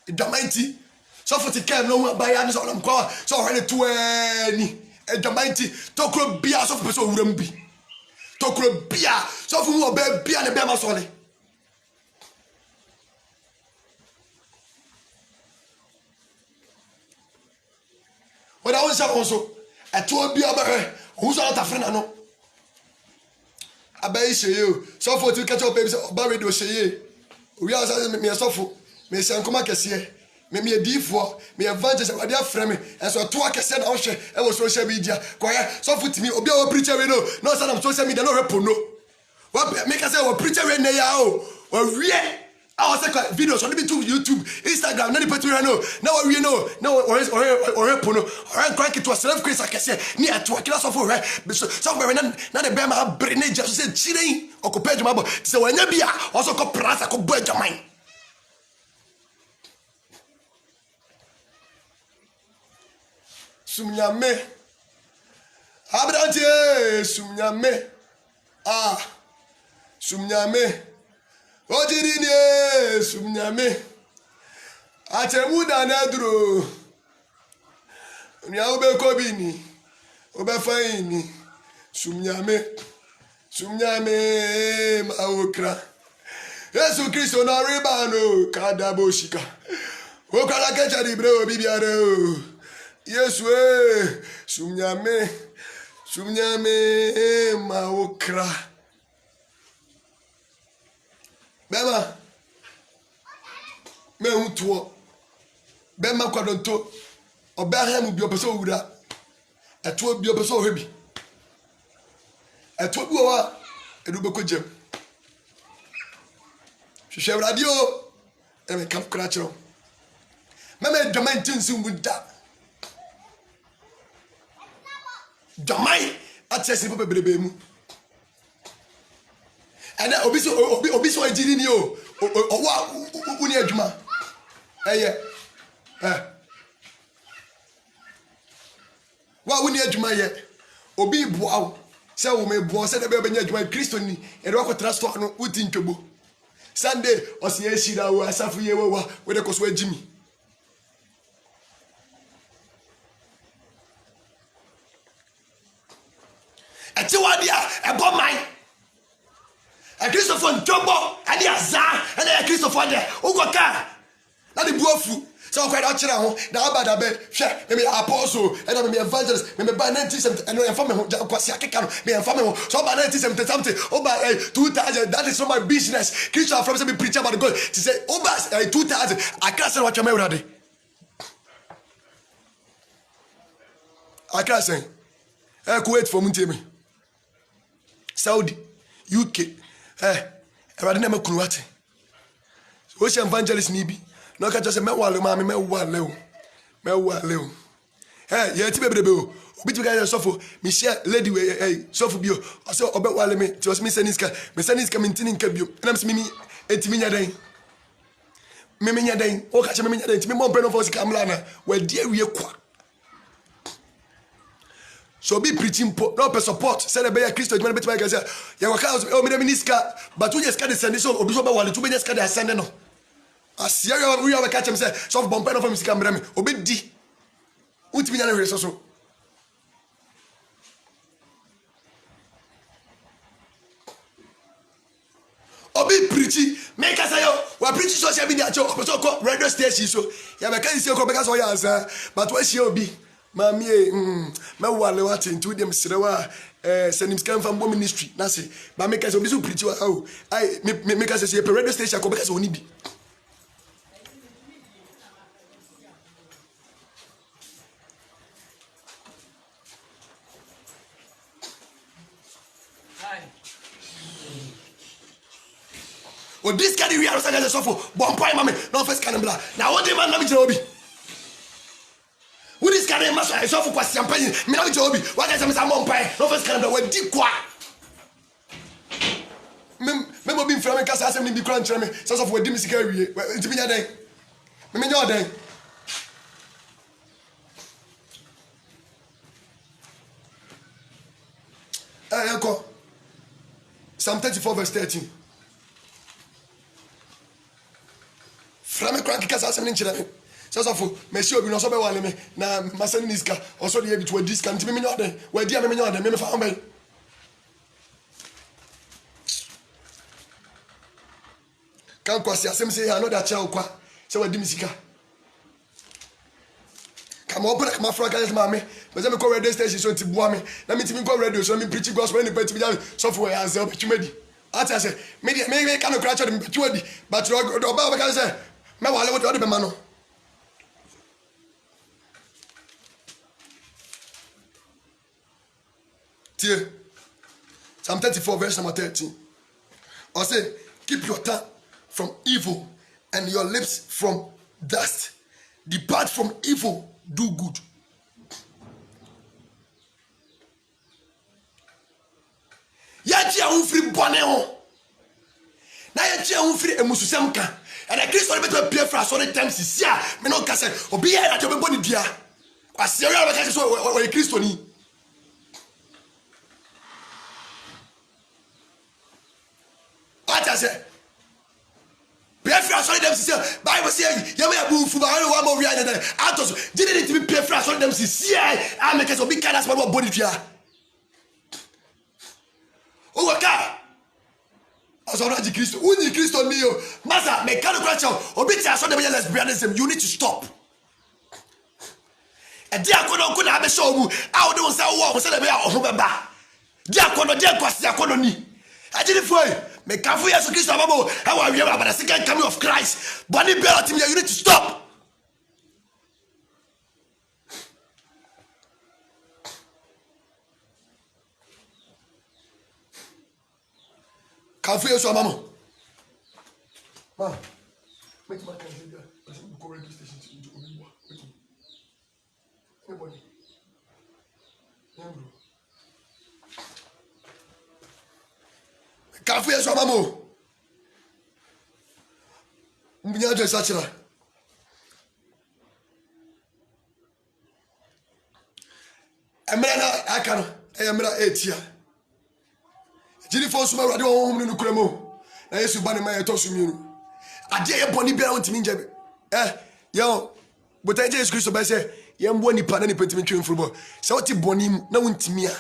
Damanti so for the care no one buy and so on so when 20 a Damanti tokro bia so for so wurambi tokro bia so for mo be bia ne be ma so le when I was also a to bia ba who so ta friend no abai shey so for to catch up baby so ba radio shey we are me so for me say nkoma kese me edifo me evangelist wade afre me enso to akese na wo hwe e wo social media koya so futimi obi o preacher we no say na social media no repo no what make say wo preacher we na ya o wie I was like videos on YouTube, Instagram, na put no na wo wie no na o repo no o crank to self quiz akese ni ato akira so for so be na de be ma bre na just say chire okopage mabo say wanya bia also ko prasa ko bo adwaman. Sumnyame Abrante Sumnyame Sumnyame Ojirine Sumnyame Atemuda Nadro Nya obe kobini obe faini Sumnyame maokra Yesu Kristo na ribano kadaboshika Okala kecha libre obibiare o Yesu Sumnyame maokra Bema me hutuo Bema kwadonto Obahem bi opeso wura eto bi opeso hebi eto bi wa edu beko jem hwehwe radio e me kam kra chiro meme domain mu da domain access ni bebrebe mu ana obi so ejiri ni o wa uni adwuma wa uni adwuma ye obi boawo se wo me boawo se de be nya adwuma Kristo ni e do akotra store no uti ntwebo Sunday osi e shira wo asafu ye wo we de koso agimi ati wadia e bo man a Christopher Njobo and the Azar and the Christopher there. Ugoka. Not the buofu. So quite actually now bad share maybe apostle and maybe evangelist maybe by 1970 and I'm from kwasi akeka no me am from so by 1970 something over 2000 that is not my business. Christian from say preach about God to say over 2000 I can't say what you already. I can't say Kuwait for Muntemi Saudi UK already never kunwate so we evangelist ni bi no ka just me wale ma me wale o ye ti bebrebe o obi ti ga sofo me share lady we sofo bio o say obe wale me ti o me seniska me ntini nka bio na me mi etimi nya den me nya den o ka che me nya den ti me mo brand of kamla na we die wie kwa so be preaching no per support say the be Christ man betima ga say ya waka o me niska but we just ka dey send so obi so be wale to be just ka dey send no asia we have catch him say so bomb pen of him sika mrame obedi utimi nya na we so obi preaching make us say yo we preach social media cho so ko radio station so ya be kan say ko be ka so ya answer but we see obi mami me wale what into them serewa send him scan from ministry na say ba make us obi so preach oh I make us say radio station ko be ka so oni bi o this guy we are saying so for bon point mama no first can bla na what man na me obi we this guy ma so for kwasi champagne me na me obi what guys am say bon point no first can bla we di kwa me mo bi mfra me kasa asem ni bi kran kire me so for we di misika wie ntimi nya den me nya oden Eko Psalm 34 verse 13 Frame crank kasa asem ni nchira me so for me see obi no so be wale me na masani niska also dey bit we discount me nya oden we dia me nya oden me fa hombe kan kwasi asem say I know that child kwa say we di misika come on break my front guys mama but me call radio station so tiboa me na me timi call radio so me preach gospel any pet me software as opportunity ati say me can no crash me opportunity but oba can say me wale what the be man no tie Psalm 34 verse number 13 I say keep your tongue from evil and your lips from dust depart from evil do good yaji a free bone ho na yaji a free emususem ka and a Christ will be pay for so the times sia me no ka say obi ya na jo be boni dia kwase ya be ka say so o Christ ni what I say pay for so them sia Bible say you may bu fu ba one more real than atos didn't to be pay for so them sia I make us obi ka that's what boni dia o waka Azora di Christo, uni Christo niyo. Masa me kanu kwa chao. Obi ti aso de be lesbianism, you need to stop. E dia kono kuna abe show mu. A o de won say wo say de be ho beba. Dia kono dia kwasi akono ni. Ajini foi. Me kafu Yesu Christo babo. How are we about the second coming of Christ? Body belt team, you need to stop. Kafu Yesu mama. Ma. Make my cousin there. I think we go radio station to Obiwa. Anybody? Yeah, bro. Kafu Yesu mama. Mbinya jo sachira. Emra na aka no. Emra etia. Jiri fo suma wade wo hom no kuramo. Na Yesu ba ne ma yeto sumiru. Ade ye boni bia wontimi njabe. Yo, but Jesus Christ ba say ye mbo nipa na nipa ntimi twem football. Se woti boni na wontimi a,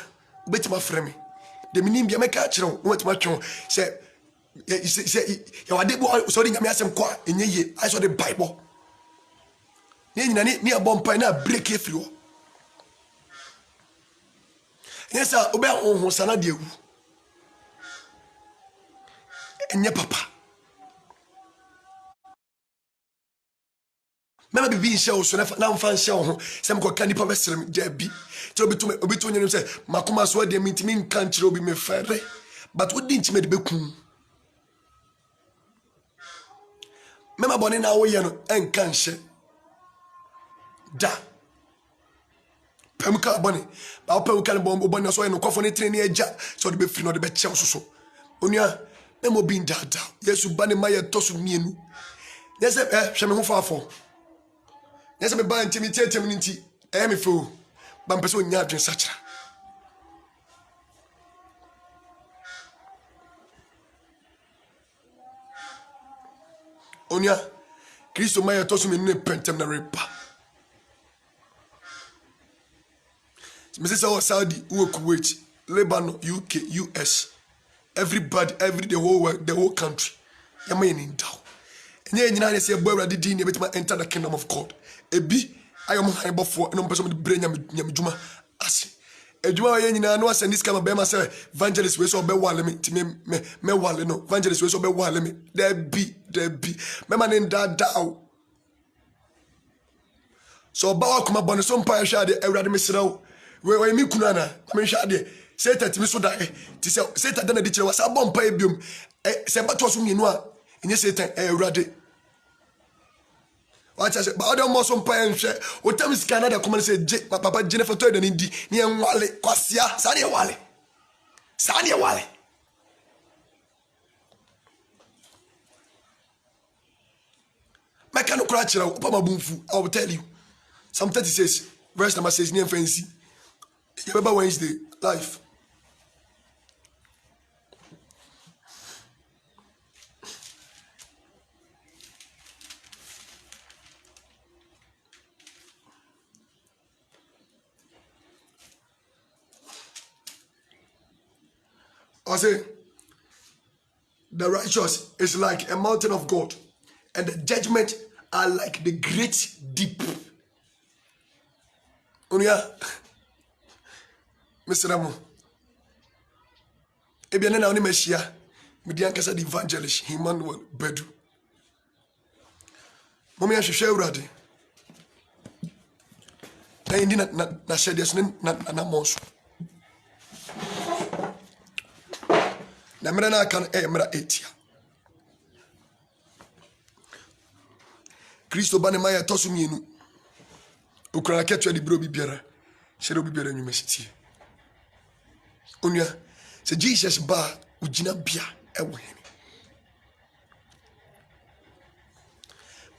obetima frɛ me. De minim bia meka kire wo, na wotima twon. Se ya wade bo so de nyame asem kwa enye ye. I saw the Bible. Ni a bomb pine, break if you. Yes, sir, obey on Sana de. And your papa. Mama be show so now fan show some go candy papa srem jabi. To be to you say makoma so de mintimin kan chiro bi me fere. But what didn't me de bekum? Mama boni na wo ye no en kan hye. Da. Pemka boni. Ba opa kan bombo boni so ye no kofo ne trene agya so de be free no de be chew so. Onua na mo bin dada. Yesu bani ma ye tosu mienu. Yes hwe me ho fafo. Yes me ba ntimi tietem nti me fo. Ba mpese onya adwen sachira. Onya Kristo ma ye tosu mienu ne pentem na repa. Mrs. Saudi, Kuwait, Lebanon, UK, US, everybody, the whole world, the whole country. Yama in doubt. And then you say, boy, I did enter the kingdom of God. Ebi, I am high before, and I'm person with brain Yamijuma. Asi. Ejuma yen na no asend this kama be ma say evangelist we so be wale me ti me wale no evangelist we so be wale me there be me man in that down so ba wa kuma bone so mpa hwa de awurade mesrew we mi kunana me hwa de Satan ti me so da ti say Satan da na di kire wa sa bompa ebiom se ba to so mienu a enye Satan awurade watch us but other more some pay nhwe o tem scanner da come say papa Jennifer to da ndi ni enwale kwasia sa ne wale meka no kura kire o papa mabunfu I will tell you Psalm 36 verse number 6 ni fancy you remember Wednesday life I say, the righteous is like a mountain of God, and the judgment are like the great deep. Unia, Mr. Ramo, Ebiana only Messiah, Midiankasa the evangelist, Emmanuel Bedu. Mommy, I should share already. I didn't not say this, not most. Na mera na kan mera etia Kristo ba ne ma ya tosu mienu okura ketua di bro bibiara shero bibiara nyumesiti onia se Jesus ba ugina bia ewo hene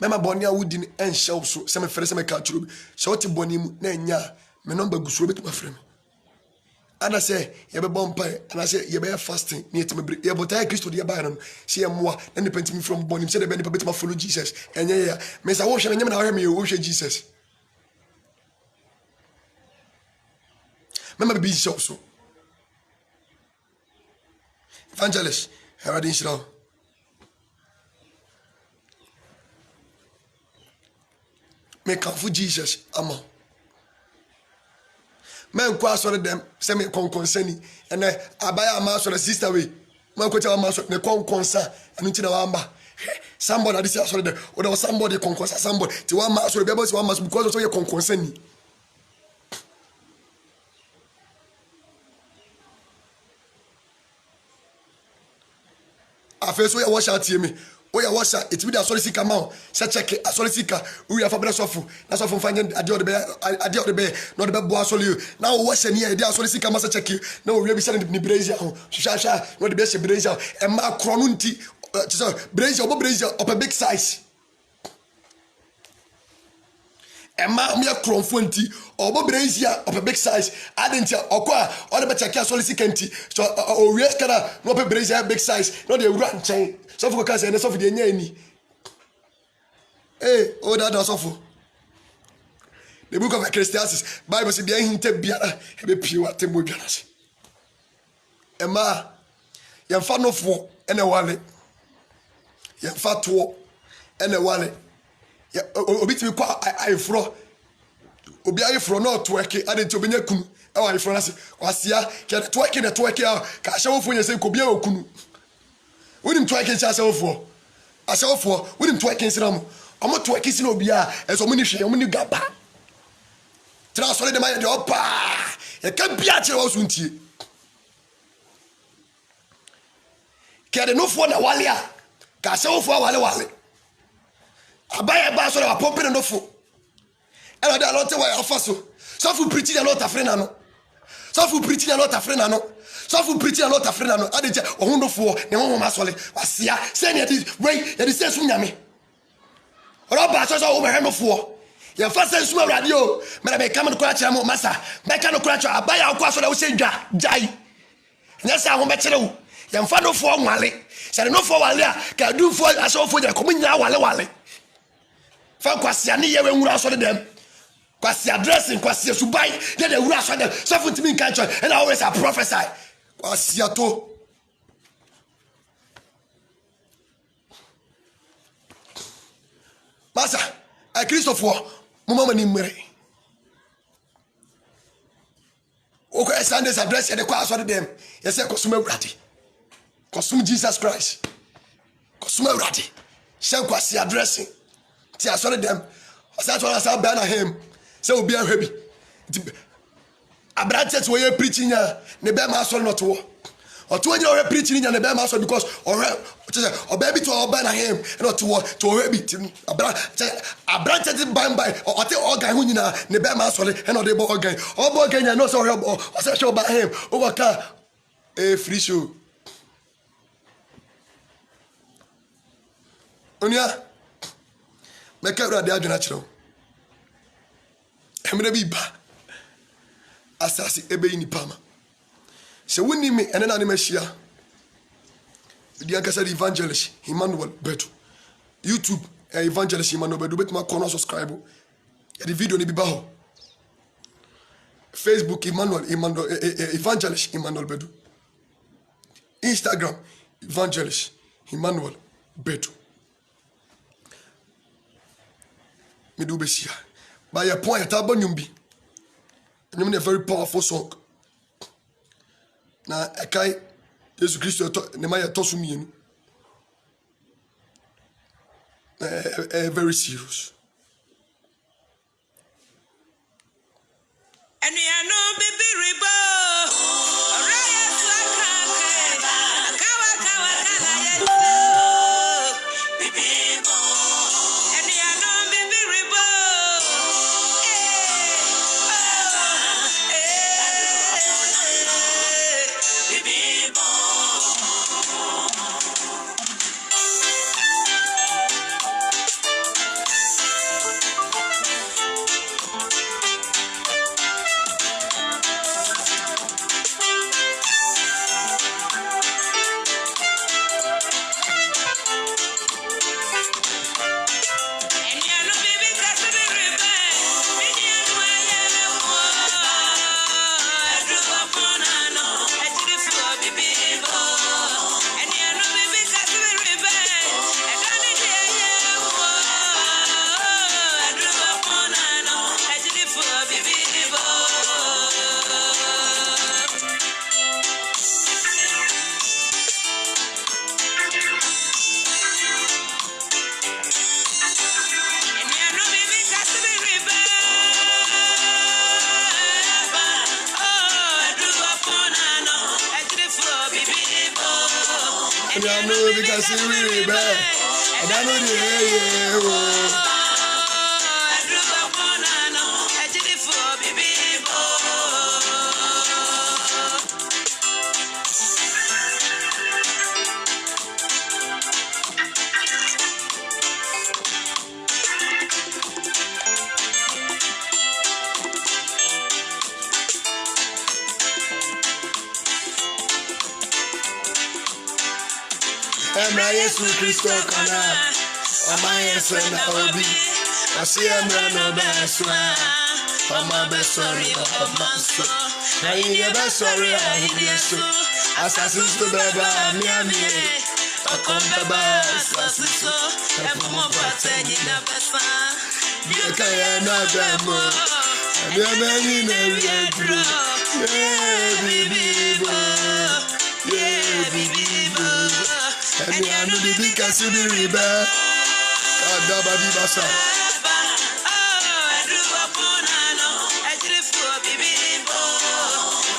mema boni a wudi en hyew so se me fere se me ka turo bi se oti boni mu na enya me number gusuro betuma frem Ana say ye be bompa ana say ye be fasting ni etima break ye botay Kristo de ba no say moa na ne pentimi from bonim say de be ne betima follow Jesus enye ya me say wo hwe na nyem na wo hwe me wo hwe Jesus mama be bishop so evangelist Herodin Shiro me kan fu Jesus ama men kwa so dem se me konkonsani ene abaya ma so sister we man ko tell ma so ne konkonsa anu ti na wamba somebody that is so dem or there was somebody konkonsa somebody ti wa ma so be able to wa ma because so ye konkonsani afeso ye wash out me oya washa it be the authority come out say check authority ka we have for sofu na sofu fanya ade de be no de be bo asoli na wo washa ni e de authority come say check na wo we be say ni brazier ho hwahwa no de be say brazier e ma kro no nti so brazier obo brazier of a big size e ma me kro fo nti obo brazier of a big size adenti okwa o de be check authority kanti so o we skara no be brazier big size no de run chain so for cause and so for the nyani oh that so the book of Ecclesiastes Bible say dey hinte biara e be pie wa tembo dwanase ema yemfa nofo ene wale yemfa to ene wale obi timi kwa ayefro obi ayefro no twerk ade nti obenya kunu e wa ayefro na se kwasia ke twerk a ka hyewofo nye se ko bia okunu wonim twerk nti asewofo wonim twerk nsira mo omo twerk si na obi a eso mo ni hwe omo ni gaba tra so le de ma de opa e ka bia kire wo so ntie ke de no fo na wale a ka asewofo wale abaya ba so na pompe no fo ela da lot wa afa so fu preaching a lot afre na no so fu preaching a lot afre na no so fu preaching a lot afre na no ade je ohun do fo ne ho ma so le wasia se ne di wey ye di se su nyame ora ba so wo be no fo ye fa se su awrade o me na be kam no kura kire mo masa be ka no kura kire abaya akwa so na wo se dwa jai nya sa ho be kire wo ye fa no fo nwale se no fo wale a ka du fo aso fo je ko mu nya wale fa kwasia ne ye we nwura so de dem kwasi addressing kwasi subai dey wura so dem so for me can church and I always I prophesy kwasi ato masa a Christopher mama ni mere o ko Sunday's address dey kwa so de dem you say kosuma urade kosum Jesus Christ kosuma urade say kwasi addressing ti aso de dem o say to asa ba na him say obi ahwe bi abrante we ye preaching ya ne be ma so not wo oto nyina we preaching ya ne be ma so because obaby to oba na him not wo to we bi abrante ti by ote organ hu nyina ne be ma so le e no de bo organ ya no so o say show by him over car free show onia me ka ura de adwena kire emre bi ba asasi ebe ni pama se woni me ene na ne machia di ankasa di evangelist Emmanuel Bedu YouTube evangelist Emmanuel Bedu bet ma kono subscribe ya di video ni bi ba ho Facebook evangelist Emmanuel Bedu Instagram evangelist Emmanuel Bedu me do be share by a point at Abanyumbi. And a very powerful song. Now, I can't Jesus Christ, Nemaya Tosumi. Very serious. And we are no baby ribo. And I know because it's really bad. And I know the Emra Yesu Kristo kana Oma Yesu na obi Wasi emra no beswa Oma besori Oma so Na inye besori Ahi Yesu Asasis to beba Miami Okombeba sasiso efumo patenyi na besa Yekaya na demo Yemeni na yedro Bibibo Bibibo Eni anu bibi kasidi ribe Adaba bibasa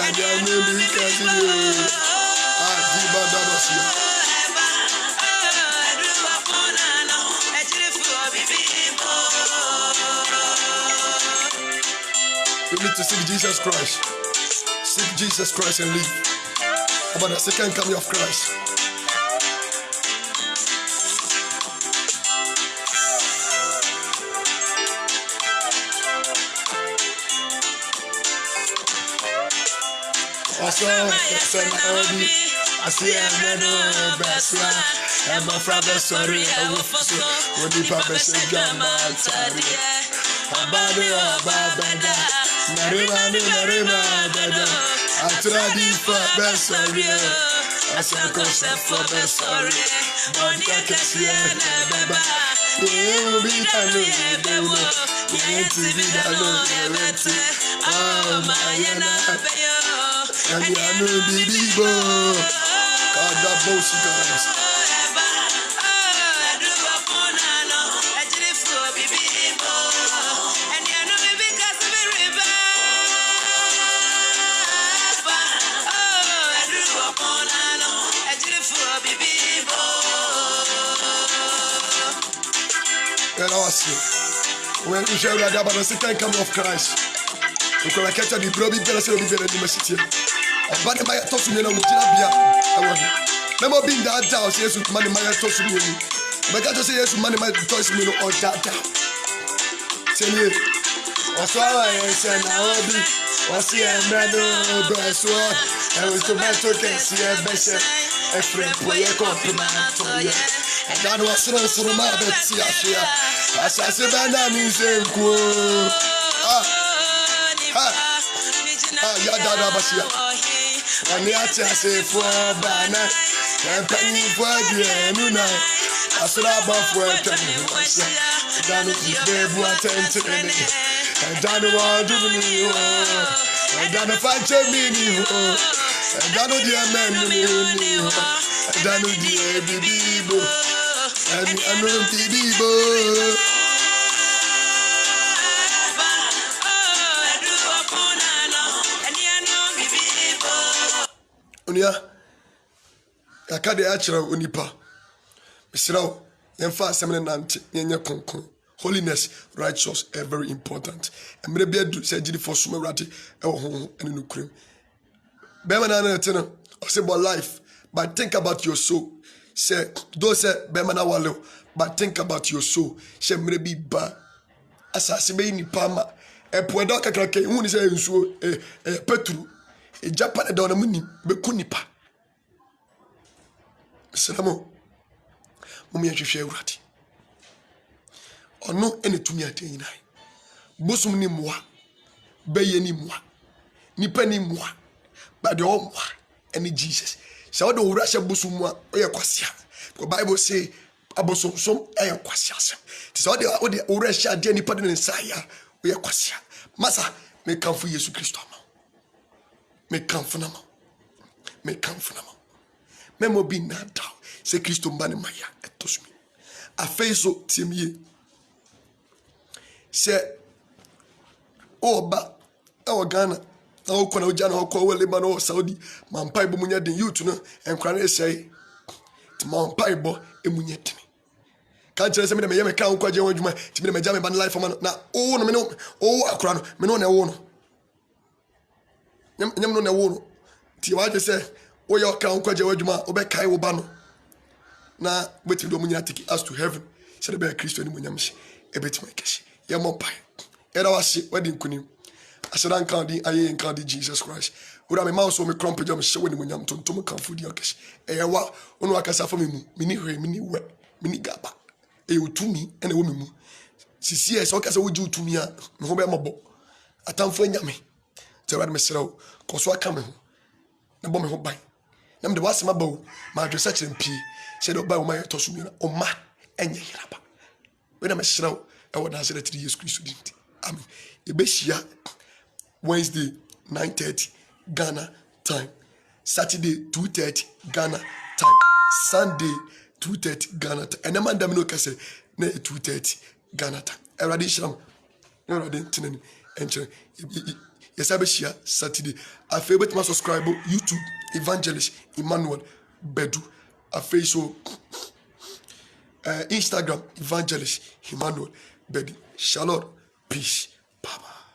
Eni anu bibi kasidi Adiba dabasia You need to seek Jesus Christ. Seek Jesus Christ and live. About the second coming of Christ. Narima dada atradi fa besoria asako for besoria bonka kesia na baba you be tanu bewo you be tanu bete oh mayana beyo and anu bibibo kada bosi ganas when we share about the second coming of Christ, we can catch the brother better say we better in the city. But the Maya toss me no Mujabia. Never been that down, says money Maya toss me. But I say yes, money might toss me no or that down. Say it. Oswala and Aobi, Osia Mado, Beswa, and with tomato can see a better. A friend, boy, a compliment to you. And that was so much better. As I said, I mean, Yadada Basia. And yet, I say for Bana and Penny for the Nuna. I said, about work and done it, what and done what do you and done a 5 million and done the man and done the baby. And I know Bibibo. Unia, I can't actually unipa. Mr. Yemfa Semen Nant, Yenya Konkon. Holiness, righteous, are very important. And maybe I do say, for Sumerati, and no cream. Beman, I say about life, but think about your soul. Say, don't say, Bemana Wallo, but think about your soul. Say, maybe ba. Assassinate ni Pama. A poedoka crack, who is a so a petru. A Japan down a mini, Bekunipa. Salamo. Mummy, you share rat. Or no any to me at any night. Bosom ni moi. Bay ni moi. Ni penny moi. But the old moi. Any Jesus. So the Russia Busumwa, or Quasia. The Bible say, Abosom, some air Quasias. So the Russia, Jenny Padden and Saya, we are Quasia. Massa may come for Jesus Christ. May come for Namo. May come for Namo. Memo be not down. Say Christo Banimaya, et toss me. A face so Timmy. Say, oh, but our Ghana. Now, when I was call Lebanon or Saudi, my pipe munya den you to know, and cry say, to my pipe boy, a munyet. Can't tell me the Yamaka, Quajan, to be my Jamaican life for man. Now, oh, no, no, oh, a crown, Menon, a woman. Yam no woman. Tiwaja say, oh, your count Quajan, Obekai Obano. Now, wait till Dominatiki us to heaven, said the Christian Munyamish, a bit my cash. Yamon pie. And I was wedding kunim. I said, I'm counting, I ain't counting Jesus Christ. Would I be mouse or me crumple jam showing when I'm to me come food your cash. Eh, what? Ono akasa for me, mini way, mini wet, mini gaba. Eh, you to me, and a woman. See, so case would you to me, Mabo. A town for yammy. Tell me, Mr. Cause what coming? The bomb hope by. nam de wasema ba o ma adwesa kyerɛ mpie sɛ de ɔba o ma yɛ tɔso mi na ɔma ɛnyɛ yeraba we na mehyira wo ɛwɔ danse de 3 years Kristo di nti amen yɛbɛhyia Wednesday 9:30 Ghana time, Saturday 2:30 Ghana time, Sunday 2:30 Ghana time. And the man damn no kase na 2:30 Ghana time. Eradi sham. No eradi tinani. Enche. Yes, I be share Saturday. I favorite my subscribe YouTube Evangelist Emmanuel Bedu. I Facebook Instagram Evangelist Emmanuel Bedu. Shalom. Peace. Bye.